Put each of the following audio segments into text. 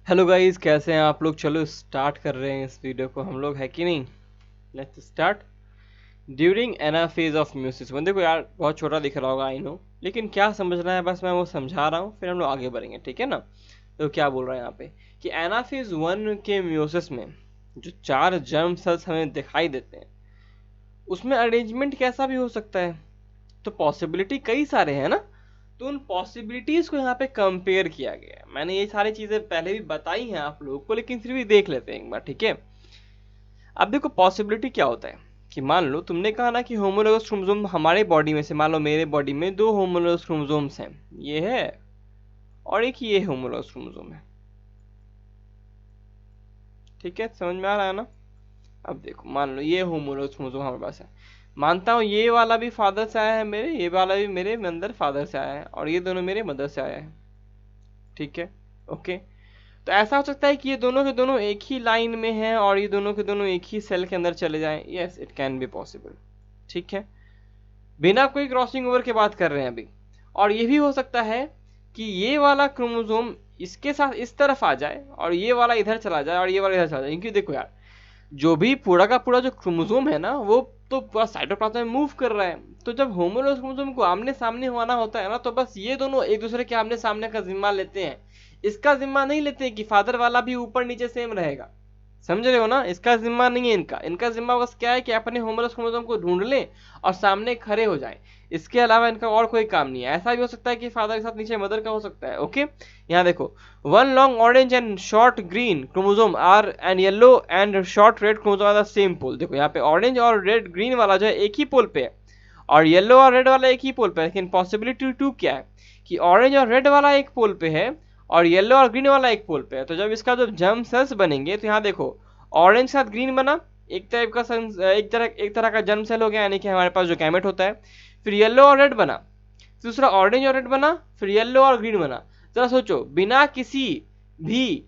Hello guys, कैसे हैं आप लोग। चलो स्टार्ट कर रहे हैं इस वीडियो को हम लोग, है कि नहीं। Let's start. During anaphase of meiosis, बंदे को यार बहुत छोटा दिख रहा होगा, आई नो, लेकिन क्या समझना है बस मैं वो समझा रहा हूँ, फिर हम लोग आगे बढ़ेंगे, ठीक है ना। तो क्या बोल रहा है यहाँ पे कि एनाफेज 1 के म्यूसिस में जो 4 जर्म सेल्स हमें दिखाई देते हैं उसमें अरेंजमेंट कैसा भी हो सकता है। तो पॉसिबिलिटी कई सारे हैं ना, तो उन पॉसिबिलिटीज को यहाँ पे कंपेयर किया गया है। मैंने ये सारी चीजें पहले भी बताई हैं आप लोगों को, लेकिन फिर भी देख लेते हैं एक बार, ठीक है। अब देखो पॉसिबिलिटी क्या होता है कि मान लो तुमने कहा ना कि होमोलोगस क्रोमोसोम हमारे बॉडी में से, मान लो मेरे बॉडी में 2 होमोलोगस क्रोमोसोम्स हैं, ये है और एक ये होमोलोगस क्रोमोसोम है, ठीक है, समझ में आ रहा है ना। अब देखो मान लो ये होमोलोगस क्रोमोसोम हमारे पास है, मानता हूँ ये वाला भी फादर से आया है मेरे, ये वाला भी मेरे अंदर फादर से आया है, और ये दोनों मेरे मदर से आया है, ठीक है। ओके, तो ऐसा हो सकता है कि ये दोनों के दोनों एक ही लाइन में हैं और ये दोनों के दोनों एक ही सेल के अंदर चले जाएं। Yes, it can be possible, ठीक है, बिना कोई क्रॉसिंग ओवर के बात कर रहे हैं अभी। और ये भी हो सकता है कि ये वाला क्रोमोसोम इसके साथ इस तरफ आ जाए और ये वाला इधर चला जाए और ये वाला इधर चला जाए, क्योंकि देखो यार, जो भी पूरा का पूरा जो क्रोमोसोम है ना, वो तो पूरा साइटोप्लाज्म में मूव कर रहा है। तो जब होमोलोगस क्रोमोसोम को आमने सामने होना होता है ना, तो बस ये दोनों एक दूसरे के आमने सामने का जिम्मा लेते हैं, इसका जिम्मा नहीं लेते कि फादर वाला भी ऊपर नीचे सेम रहेगा। समझ रहे हो ना, इसका जिम्मा नहीं है, इनका जिम्मा बस क्या है कि अपने होमोलोगस क्रोमोसोम को ढूंढ लें और सामने खड़े हो जाए। इसके अलावा इनका और कोई काम नहीं है। ऐसा भी हो सकता है कि फादर के साथ नीचे मदर का हो सकता है। ओके, यहाँ देखो, one long orange and short green chromosome are and yellow and short red chromosome are the same pole. देखो यहाँ पे ऑरेंज और रेड ग्रीन वाला जो है एक ही पोल पे है और येलो और रेड वाला एक ही पोल पे है, लेकिन पॉसिबिलिटी 2 क्या है कि ऑरेंज और रेड वाला एक पोल पे है और येलो और ग्रीन वाला एक पोल पे है। तो जब इसका जो जर्म सेल्स बनेंगे तो यहाँ देखो, ऑरेंज के साथ ग्रीन बना, एक टाइप का एक तरह का जर्म सेल हो गया, यानी कि हमारे पास जो गैमेट होता है। फिर येलो और रेड बना, दूसरा ऑरेंज और रेड बना, फिर येलो और ग्रीन बना। जरा सोचो, बिना किसी भी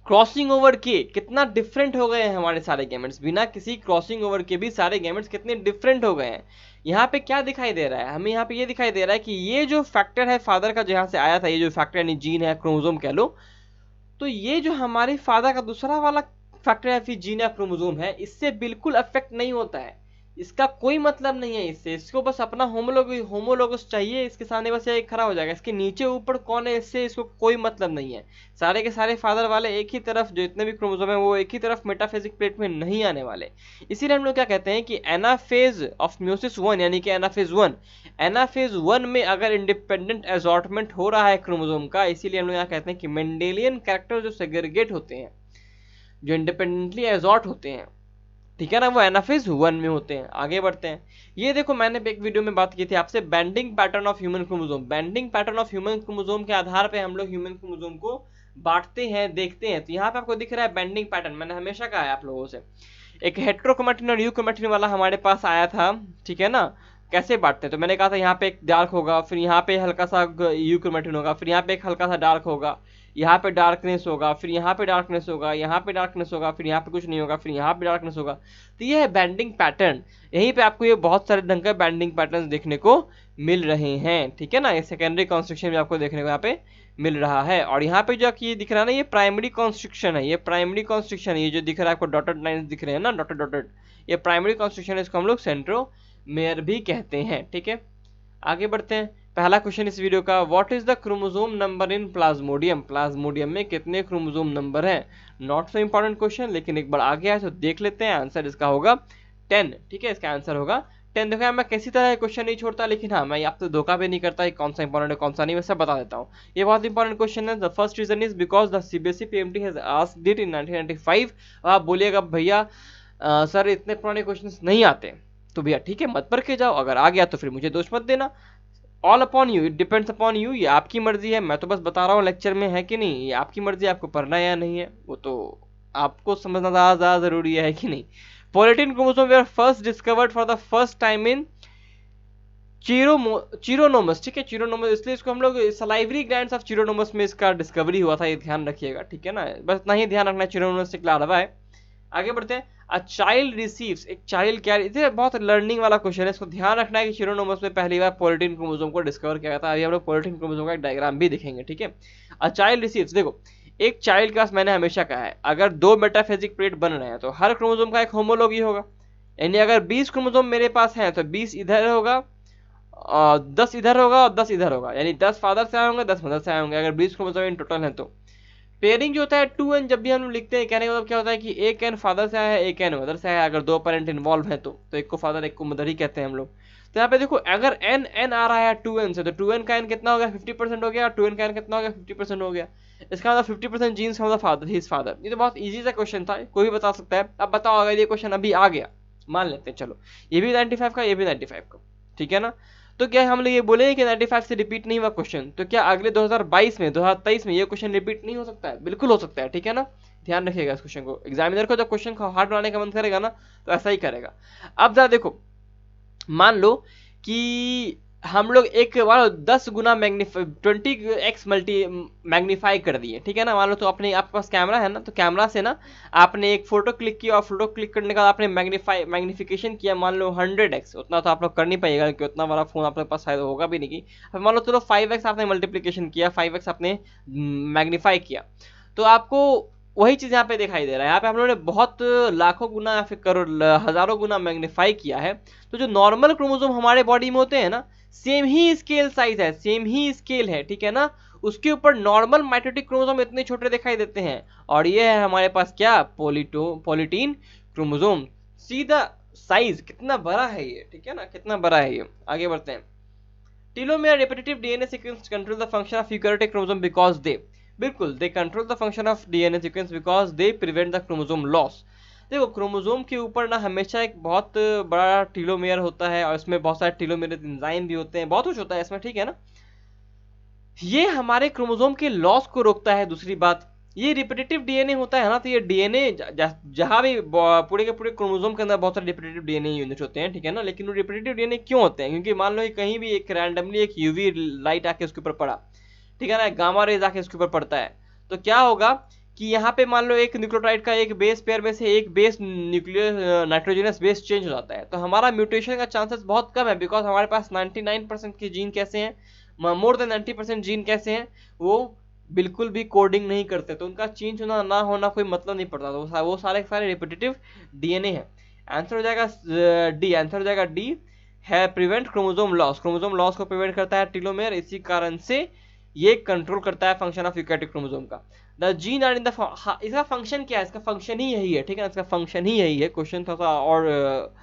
क्रॉसिंग ओवर के कितना डिफरेंट हो गए हैं हमारे सारे गैमेट्स। बिना किसी क्रॉसिंग ओवर के भी सारे गैमेट्स कितने डिफरेंट हो गए हैं। यहाँ पे क्या दिखाई दे रहा है हमें, यहाँ पे ये दिखाई दे रहा है कि ये जो फैक्टर है फादर का जहाँ से आया था, ये जो फैक्टर यानी जीन है, क्रोमोसोम कह लो, तो ये जो हमारे फादर का दूसरा वाला फैक्टर है फिर जीन या क्रोमोसोम है, इससे बिल्कुल अफेक्ट नहीं होता है। इसका कोई मतलब नहीं है इससे, इसको बस अपना होमोलोगस चाहिए, इसके सामने बस ये खड़ा हो जाएगा। इसके नीचे ऊपर कौन है इससे इसको कोई मतलब नहीं है। सारे के सारे फादर वाले एक ही तरफ, जो इतने भी क्रोमोसोम है वो एक ही तरफ मेटाफेजिक प्लेट में नहीं आने वाले। इसीलिए हम लोग क्या कहते हैं कि एनाफेज ऑफ म्यूसिस 1 यानी कि एनाफेज 1 में अगर इंडिपेंडेंट असॉर्टमेंट हो रहा है क्रोमोसोम का, इसीलिए हम लोग यहाँ कहते हैं कि मेंडेलियन कैरेक्टर जो सेग्रीगेट होते हैं, जो इंडिपेंडेंटली एजॉर्ट होते हैं, ठीक है ना, वो एनाफेज 1 में होते हैं। आगे बढ़ते हैं। ये देखो, मैंने एक वीडियो में बात की थी आपसे banding pattern of human chromosome. Banding pattern of human chromosome के आधार पे हम लोग ह्यूमन क्रोमोसोम को बांटते हैं, देखते हैं। तो यहाँ पे आपको दिख रहा है बैंडिंग पैटर्न, मैंने हमेशा कहा है आप लोगों से, एक हेट्रोक्रोमैटिन और यूक्रोमैटिन वाला हमारे पास आया था, ठीक है ना। कैसे बांटते हैं, तो मैंने कहा था यहाँ पे एक डार्क होगा, फिर यहाँ पे हल्का सा यूक्रोमैटिन होगा, फिर यहाँ पे एक हल्का सा डार्क होगा, यहाँ पे डार्कनेस होगा, फिर यहाँ पे डार्कनेस होगा, यहाँ पे डार्कनेस होगा, फिर यहाँ पे कुछ नहीं होगा, फिर यहाँ पे डार्कनेस होगा। तो ये है बैंडिंग पैटर्न। यहीं पे आपको ये बहुत सारे ढंग के बैंडिंग पैटर्न देखने को मिल रहे हैं, ठीक है ना। ये सेकेंडरी कॉन्स्ट्रक्शन भी आपको देखने को यहाँ पे मिल रहा है। और यहाँ पे जो ये दिख रहा है ना, ये प्राइमरी कॉन्स्ट्रक्शन है, ये प्राइमरी कॉन्स्ट्रक्शन है। ये जो दिख रहा है आपको डॉटेड लाइंस दिख रहे हैं ना, डॉटेड डॉटेड, ये प्राइमरी कॉन्स्ट्रक्शन है, इसको हम लोग सेंट्रोमेयर भी कहते हैं, ठीक है। आगे बढ़ते हैं। पहला क्वेश्चन इस वीडियो का, what is the chromosome number in Plasmodium. Plasmodium में कितने क्रोमोसोम नंबर हैं। नॉट सो इंपॉर्टेंट क्वेश्चन, लेकिन एक बार आ गया है तो देख लेते हैं। आंसर इसका होगा 10, ठीक है, इसका आंसर होगा 10। देखो मैं किसी तरह क्वेश्चन नहीं छोड़ता, लेकिन हाँ मैं आपसे धोखा भी नहीं करता कौन सा इंपॉर्टेंट है कौन सा नहीं, मैं सब बता देता हूँ। ये बहुत इंपॉर्टेंट क्वेश्चन है। The first reason is because the CBSE PMT has asked it in 1995। आप बोलिएगा भैया सर इतने पुराने क्वेश्चन नहीं आते, तो भैया ठीक है मत पढ़ के जाओ, अगर आ गया तो फिर मुझे दोष मत देना। All upon you, it depends upon you, ये आपकी मर्जी है। मैं तो बस बता रहा हूँ लेक्चर में, है कि नहीं, ये आपकी मर्जी है, आपको पढ़ना है या नहीं है, वो तो आपको समझना ज़्यादा जरूरी है कि नहीं। Polytene chromosome were first discovered for the first time in Chironomus, ठीक है, चिरोनोमस, इसलिए इसको हम लोग सलाइवरी ग्लैंड्स ऑफ चिरोनोमस में इसका डिस्कवरी हुआ था, ये ध्यान रखिएगा, ठीक है ना। बस इतना ही ध्यान रखना, चिरोनोमस एक लार्वा है। आगे बढ़ते हैं। अ चाइल्ड रिसीव्स, एक चाइल्ड क्या, ये बहुत लर्निंग वाला क्वेश्चन है, इसको ध्यान रखना है कि शिरोनोमस में पहली बार पोलिटीन क्रोमोसोम को डिस्कवर किया गया था। अभी हम लोग पोलिटीन क्रोमोसोम का एक डायग्राम भी देखेंगे, ठीक है। अ चाइल्ड रिसीव्स, देखो एक चाइल्ड का, मैंने हमेशा कहा है अगर दो मेटाफेजिक प्लेट बन रहे हैं तो हर क्रोमोसोम का एक होमोलॉगी होगा, यानी अगर 20 क्रोमोसोम मेरे पास है तो 20 इधर होगा और 10 इधर होगा और 10 इधर होगा, यानी 10 फादर से आए होंगे 10 मदर से आए होंगे, अगर 20 क्रोमोसोम इन टोटल है तो। पेयरिंग जो होता है 2n, जब भी हम लोग लिखते हैं, कहने का मतलब क्या होता है कि एक एन फादर से आया है एक एन मदर से आया है, अगर दो पेरेंट इन्वॉल्व है तो एक को फादर एक को मदर ही कहते हैं हम लोग। तो यहाँ पे देखो अगर एन एन आ रहा है 2n से, तो 2n का एन कितना हो गया 50% हो गया, और 2n का एन कितना हो गया 50% हो गया। इसका मतलब 50% genes from the father, his father. ये तो बहुत इजी सा क्वेश्चन था, कोई भी बता सकता है। अब बताओ अगर ये क्वेश्चन अभी आ गया, मान लेते हैं चलो ये भी 95 का, ये भी 95 का, ठीक है ना, तो क्या हम लोग ये बोले कि 95 से रिपीट नहीं हुआ क्वेश्चन, तो क्या अगले 2022 में 2023 में ये क्वेश्चन रिपीट नहीं हो सकता है? बिल्कुल हो सकता है, ठीक है ना। ध्यान रखिएगा इस क्वेश्चन को, एग्जामिनर को जब क्वेश्चन को हार्ड बनाने का मन करेगा ना तो ऐसा ही करेगा। अब जरा देखो, मान लो कि हम लोग एक बार 10 गुना 20x मल्टी मैग्नीफाई कर दिए, ठीक है ना। मान लो तो अपने आपके पास कैमरा है ना, तो कैमरा से ना आपने एक फोटो क्लिक किया और फोटो क्लिक करने का आपने मैग्निफिकेशन किया, मान लो 100x, उतना तो आप लोग कर नहीं पाइएगा क्योंकि उतना बड़ा फोन आपके पास शायद होगा भी नहीं की। अब मान लो चलो 5x आपने मल्टीप्लीकेशन किया, 5x आपने मैग्नीफाई किया, तो आपको वही चीज यहाँ पे दिखाई दे रहा है। यहाँ पे हम लोगों ने बहुत लाखों गुना या फिर करोड़ हजारों गुना मैग्नीफाई किया है। तो जो नॉर्मल क्रोमोसोम हमारे बॉडी में होते हैं ना, सेम ही स्केल साइज है, सेम ही स्केल है, ठीक है ना। उसके ऊपर नॉर्मल माइटोटिक क्रोमोसोम इतने छोटे दिखाई देते हैं, और ये है हमारे पास क्या, पोलिटीन क्रोमोसोम। सीधा साइज कितना बड़ा है ये, ठीक है ना, कितना बड़ा है ये। आगे बढ़ते हैं। Telomere repetitive DNA sequence control the function of eukaryotic chromosome because they, बिल्कुल, they control the function of DNA sequence because they prevent the chromosome loss। देखो क्रोमोसोम के ऊपर ना हमेशा एक बहुत बड़ा टीलोमेयर होता है, और इसमें बहुत सारे टीलोमेयर एंजाइम भी होते हैं, बहुत कुछ होता है इसमें, ठीक है ना। ये हमारे क्रोमोसोम के लॉस को रोकता है। दूसरी बात, ये रिपीटेटिव डीएनए होता है ना, तो ये डीएनए जहां भी पूरे के पूरे क्रोमोसोम के अंदर बहुत सारे रिपीटेटिव डीएनए यूनिट होते हैं, ठीक है ना। लेकिन वो रिपीटेटिव डीएनए क्यों होते हैं? क्योंकि मान लो कि कहीं भी एक रैंडमली एक यूवी लाइट आके उसके ऊपर पड़ा, ठीक है ना, गामा रेज आके उसके ऊपर पड़ता है, तो क्या होगा कि यहाँ पे मान लो एक न्यूक्लियोटाइड का एक बेस पेयर में से एक base nuclear nitrogenous base change हो जाता है, तो हमारा म्यूटेशन का चांसेस बहुत कम है, बिकॉज हमारे पास 99% के जीन कैसे हैं, मोर देन 90% जीन कैसे हैं, वो बिल्कुल भी कोडिंग नहीं करते, तो उनका चेंज होना ना होना कोई मतलब नहीं पड़ता, तो वो सारे सारे रिपीटेटिव डीएनए है। आंसर हो जाएगा डी, आंसर हो जाएगा डी है, prevent chromosome loss. Chromosome loss को प्रिवेंट करता है टीलोमेयर, इसी कारण से ये कंट्रोल करता है फंक्शन ऑफ यूकैरियोटिक क्रोमोसोम का। The gene are in the, इसका फंक्शन क्या है? इसका फंक्शन ही यही है, ठीक है ना, इसका फंक्शन ही यही है। क्वेश्चन थोड़ा सा और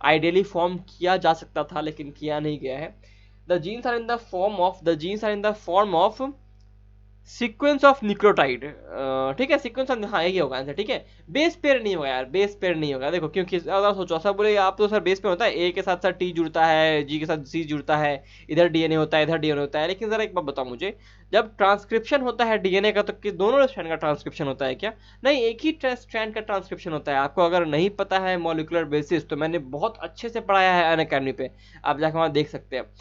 आइडियली फॉर्म किया जा सकता था लेकिन किया नहीं गया है। The genes are in the form of sequence of nucleotide, ठीक है, सीक्वेंस ऑफ, हाँ यही होगा आंसर, ठीक है। बेस पेयर नहीं होगा यार, बेस पेयर नहीं होगा। देखो क्योंकि अगर सोचो सब बोले आप तो सर बेस पेयर होता है, ए के साथ साथ टी जुड़ता है, जी के साथ सी जुड़ता है, इधर डीएनए होता है इधर डीएनए होता है, लेकिन जरा एक बात बताओ मुझे, जब ट्रांसक्रिप्शन होता है डीएनए का तो दोनों स्ट्रैंड का ट्रांसक्रिप्शन होता है क्या? नहीं, एक ही स्ट्रैंड का ट्रांसक्रिप्शन होता है। आपको अगर नहीं पता है मॉलिक्यूलर बेसिस, तो मैंने बहुत अच्छे से पढ़ाया है अनअकैडमी पे, आप जाकर वहां देख सकते हैं।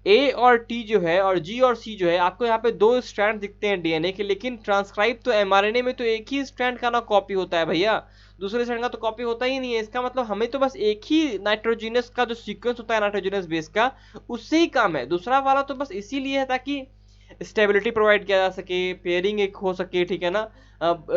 ए और टी जो है और जी और सी जो है, आपको यहाँ पे दो स्ट्रैंड दिखते हैं डीएनए के, लेकिन ट्रांसक्राइब तो एमआरएनए में तो एक ही स्ट्रैंड का ना कॉपी होता है भैया, दूसरे स्ट्रैंड का तो कॉपी होता ही नहीं है। इसका मतलब हमें तो बस एक ही नाइट्रोजनस का जो सीक्वेंस होता है नाइट्रोजनस बेस का, उससे ही काम है। दूसरा वाला तो बस इसीलिए है ताकि स्टेबिलिटी प्रोवाइड किया जा सके, पेयरिंग एक हो सके, ठीक है ना। अब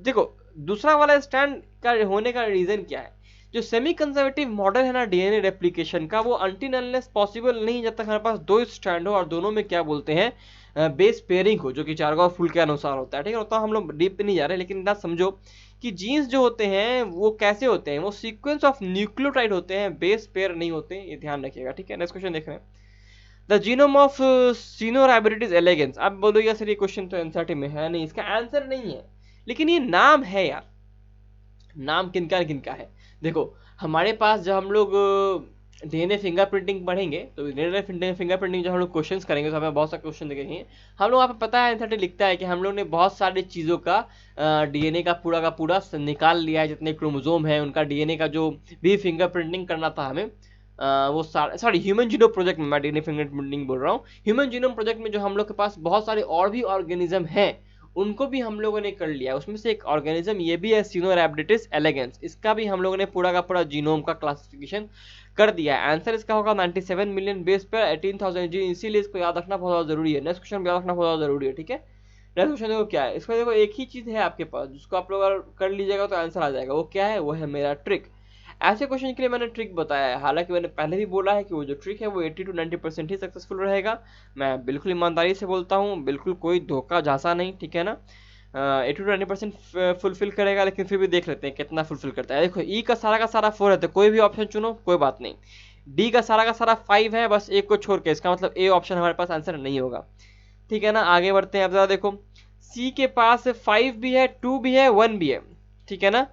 देखो दूसरा वाला स्टैंड का होने का रीजन क्या है? जो सेमी कंजर्वेटिव मॉडल है ना डीएनए रेप्लिकेशन का, वो अनटिल अनलेस पॉसिबल नहीं जब तक हमारे पास दो स्ट्रैंड हो और दोनों में क्या बोलते हैं बेस पेयरिंग हो, जो कि चार्गाव फुल के अनुसार होता है, ठीक है। तो हम लोग डीप पे नहीं जा रहे, लेकिन इतना समझो कि जीन्स जो होते हैं वो कैसे होते हैं, वो सीक्वेंस ऑफ न्यूक्लियोटाइड होते हैं, बेस पेयर नहीं होते, ये ध्यान रखिएगा, ठीक है। नेक्स्ट क्वेश्चन देख रहे हैं। The genome of Caenorhabditis elegans. अब बोलो सर ये क्वेश्चन तो एनसीईआरटी में है नहीं, इसका आंसर नहीं है, लेकिन ये नाम है यार। नाम किनका किनका है? देखो हमारे पास जब हम लोग डीएनए फिंगरप्रिंटिंग पढ़ेंगे, तो डीएनए फिंगरप्रिंटिंग जब हम लोग क्वेश्चंस करेंगे तो हमें बहुत सारे क्वेश्चन दिखेंगे। हम लोग, आपको पता है एनसीईआरटी लिखता है कि हम लोग ने बहुत सारी चीज़ों का डीएनए का पूरा निकाल लिया है, जितने क्रोमोसोम है उनका डीएनए का जो भी फिंगरप्रिंटिंग करना था हमें, वो सॉरी ह्यूमन जीनोम प्रोजेक्ट में, मैं डीएनए फिंगरप्रिंटिंग बोल रहा हूँ, ह्यूमन जीनोम प्रोजेक्ट में जो हम लोग के पास बहुत सारे और भी ऑर्गेनिज्म हैं, उनको भी हम लोगों ने कर लिया। उसमें से एक ऑर्गेनिज्म ये भी है सिनोरैबिडिटिस एलेगेंस, इसका भी हम लोगों ने पूरा का पूरा जीनोम का क्लासिफिकेशन कर दिया है। आंसर इसका होगा 97 मिलियन बेस पर 18,000 जीन, इसीलिए इसको याद रखना बहुत ज़्यादा जरूरी है। नेक्स्ट क्वेश्चन याद रखना बहुत ज़्यादा जरूरी है, ठीक है। नेक्स्ट क्वेश्चन देखो क्या है, इसमें देखो एक ही चीज़ है आपके पास जिसको आप लोग अगर कर लीजिएगा तो आंसर आ जाएगा। वो क्या है, वो है मेरा ट्रिक। ऐसे क्वेश्चन के लिए मैंने ट्रिक बताया है, हालांकि मैंने पहले भी बोला है कि वो जो ट्रिक है वो 80 to 90% ही सक्सेसफुल रहेगा। मैं बिल्कुल ईमानदारी से बोलता हूँ, बिल्कुल कोई धोखा झांसा नहीं, ठीक है ना। 80 to 90% फुलफिल करेगा, लेकिन फिर भी देख लेते हैं कितना फुलफिल करता है। देखो ई का सारा 4 है, तो कोई भी ऑप्शन चुनो कोई बात नहीं। डी का सारा 5 है, बस एक को छोड़ के, इसका मतलब ए ऑप्शन हमारे पास आंसर नहीं होगा, ठीक है ना। आगे बढ़ते हैं, अब जरा देखो सी के पास 5 भी है, 2 भी है, 1 भी है, ठीक है ना।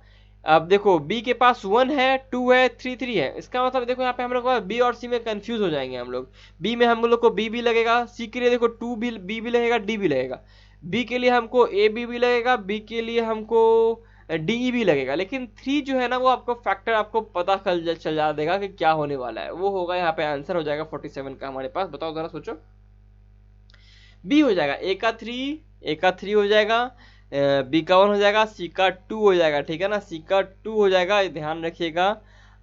अब देखो बी के पास 1 है, 2 है, 3 है, इसका मतलब देखो यहाँ पे हम लोग बी और सी में कंफ्यूज हो जाएंगे हम लोग। बी में हम लोग को बी भी लगेगा, सी के लिए देखो 2 भी बी भी लगेगा, डी भी लगेगा। बी के लिए हमको ए बी भी लगेगा, बी के लिए हमको डी भी लगेगा, लेकिन 3 जो है ना वो आपको फैक्टर आपको पता चल जा देगा कि क्या होने वाला है। वो होगा यहाँ पे आंसर हो जाएगा 47 का हमारे पास। बताओ जरा सोचो, बी हो जाएगा, ए का 3 हो जाएगा, बी का 1 हो जाएगा, सी का 2 हो जाएगा, ठीक है ना। सी का 2 हो जाएगा, ध्यान रखिएगा।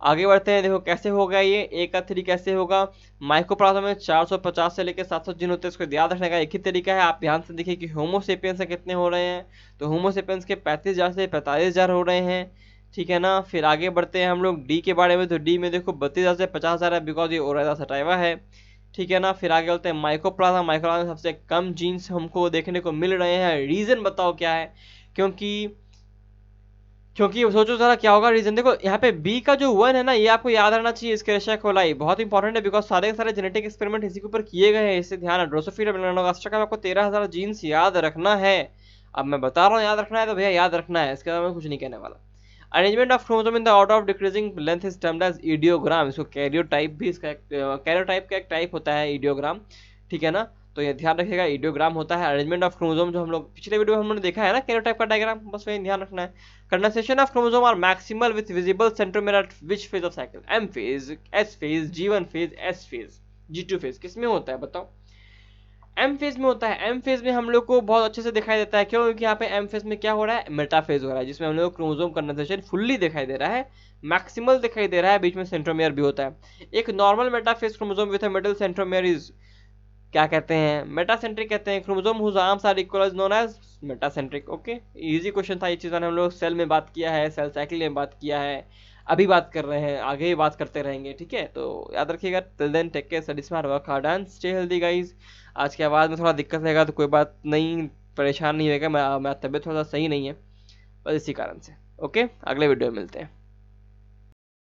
आगे बढ़ते हैं, देखो कैसे होगा ये, ए का 3 कैसे होगा। माइकोप्लाज्मा में 450 से लेकर 700 जीन होते हैं, इसको याद रखने का एक ही तरीका है। आप ध्यान से देखिए कि होमोसेपियंस से कितने हो रहे हैं, तो होमोसेपियंस के 35,000 से 45,000 हो रहे हैं, ठीक है ना। फिर आगे बढ़ते हैं हम लोग डी के बारे में, तो डी में देखो 32,000 से 50,000 है, बिकॉज ये ओरेदा सटाइवा है, ठीक है ना। फिर आगे बोलते हैं माइकोप्लाज्मा में सबसे कम जीन्स हमको देखने को मिल रहे हैं। रीजन बताओ क्या है, क्योंकि क्योंकि सोचो जरा क्या होगा रीजन। देखो यहाँ पे बी का जो 1 है ना, ये आपको याद रहना चाहिए, इसके कोलाई बहुत इंपॉर्टेंट है, बिकॉज सारे के सारे जेनेटिक एक्सपेरिमेंट इसी के ऊपर किए गए हैं, इससे ध्यान है। ड्रोसोफिला मेलानोगास्ट्रा का आपको 13,000 जीन्स याद रखना है। अब मैं बता रहा हूँ याद रखना है तो भैया याद रखना है, इसके बाद मैं कुछ नहीं कहने वाला। Arrangement of chromosome in the order of decreasing length is termed as idiogram. इसको कैरियोटाइप भी, इसका कैरियोटाइप का एक टाइप होता है इडियोग्राम, ठीक है ना। तो ये ध्यान रखिएगा, इडियोग्राम होता है अरेंजमेंट ऑफ क्रोमोसोम, जो हम लोग पिछले वीडियो में हमने देखा है ना कैरियोटाइप का डायग्राम, बस वही ध्यान रखना है। Condensation of chromosome are maximal with visible centromere at which phase of cycle, M phase, S phase, G1 phase, S phase, G2 phase, किसमें होता है बताओ। एम फेज में होता है। एम फेज में हम लोग को बहुत अच्छे से दिखाई देता है, क्यों, क्योंकि यहाँ पे एम फेज में क्या हो रहा है, मेटाफेज हो रहा है, जिसमें हम लोग क्रोमोसोम कंडेंसेशन फुल्ली दिखाई दे रहा है, मैक्सिमल दिखाई दे रहा है, बीच में सेंट्रोमेयर भी होता है। एक normal metaphase chromosome with a middle centromere is क्या कहते हैं, मेटासेंट्रिक कहते हैं। Chromosome whose arms are equal is known as metacentric. Okay, easy question था, ये चीज़ हम लोग सेल में बात किया है, सेल साइकिल में बात किया है, अभी बात कर रहे हैं, आगे भी बात करते रहेंगे, ठीक है। तो याद रखिएगा, till then take care, study smart, work hard and stay healthy guys. आज की आवाज़ में थोड़ा दिक्कत रहेगा तो कोई बात नहीं, परेशान नहीं होगा, मैं तबीयत थोड़ा सही नहीं है बस इसी कारण से। ओके, अगले वीडियो में मिलते हैं।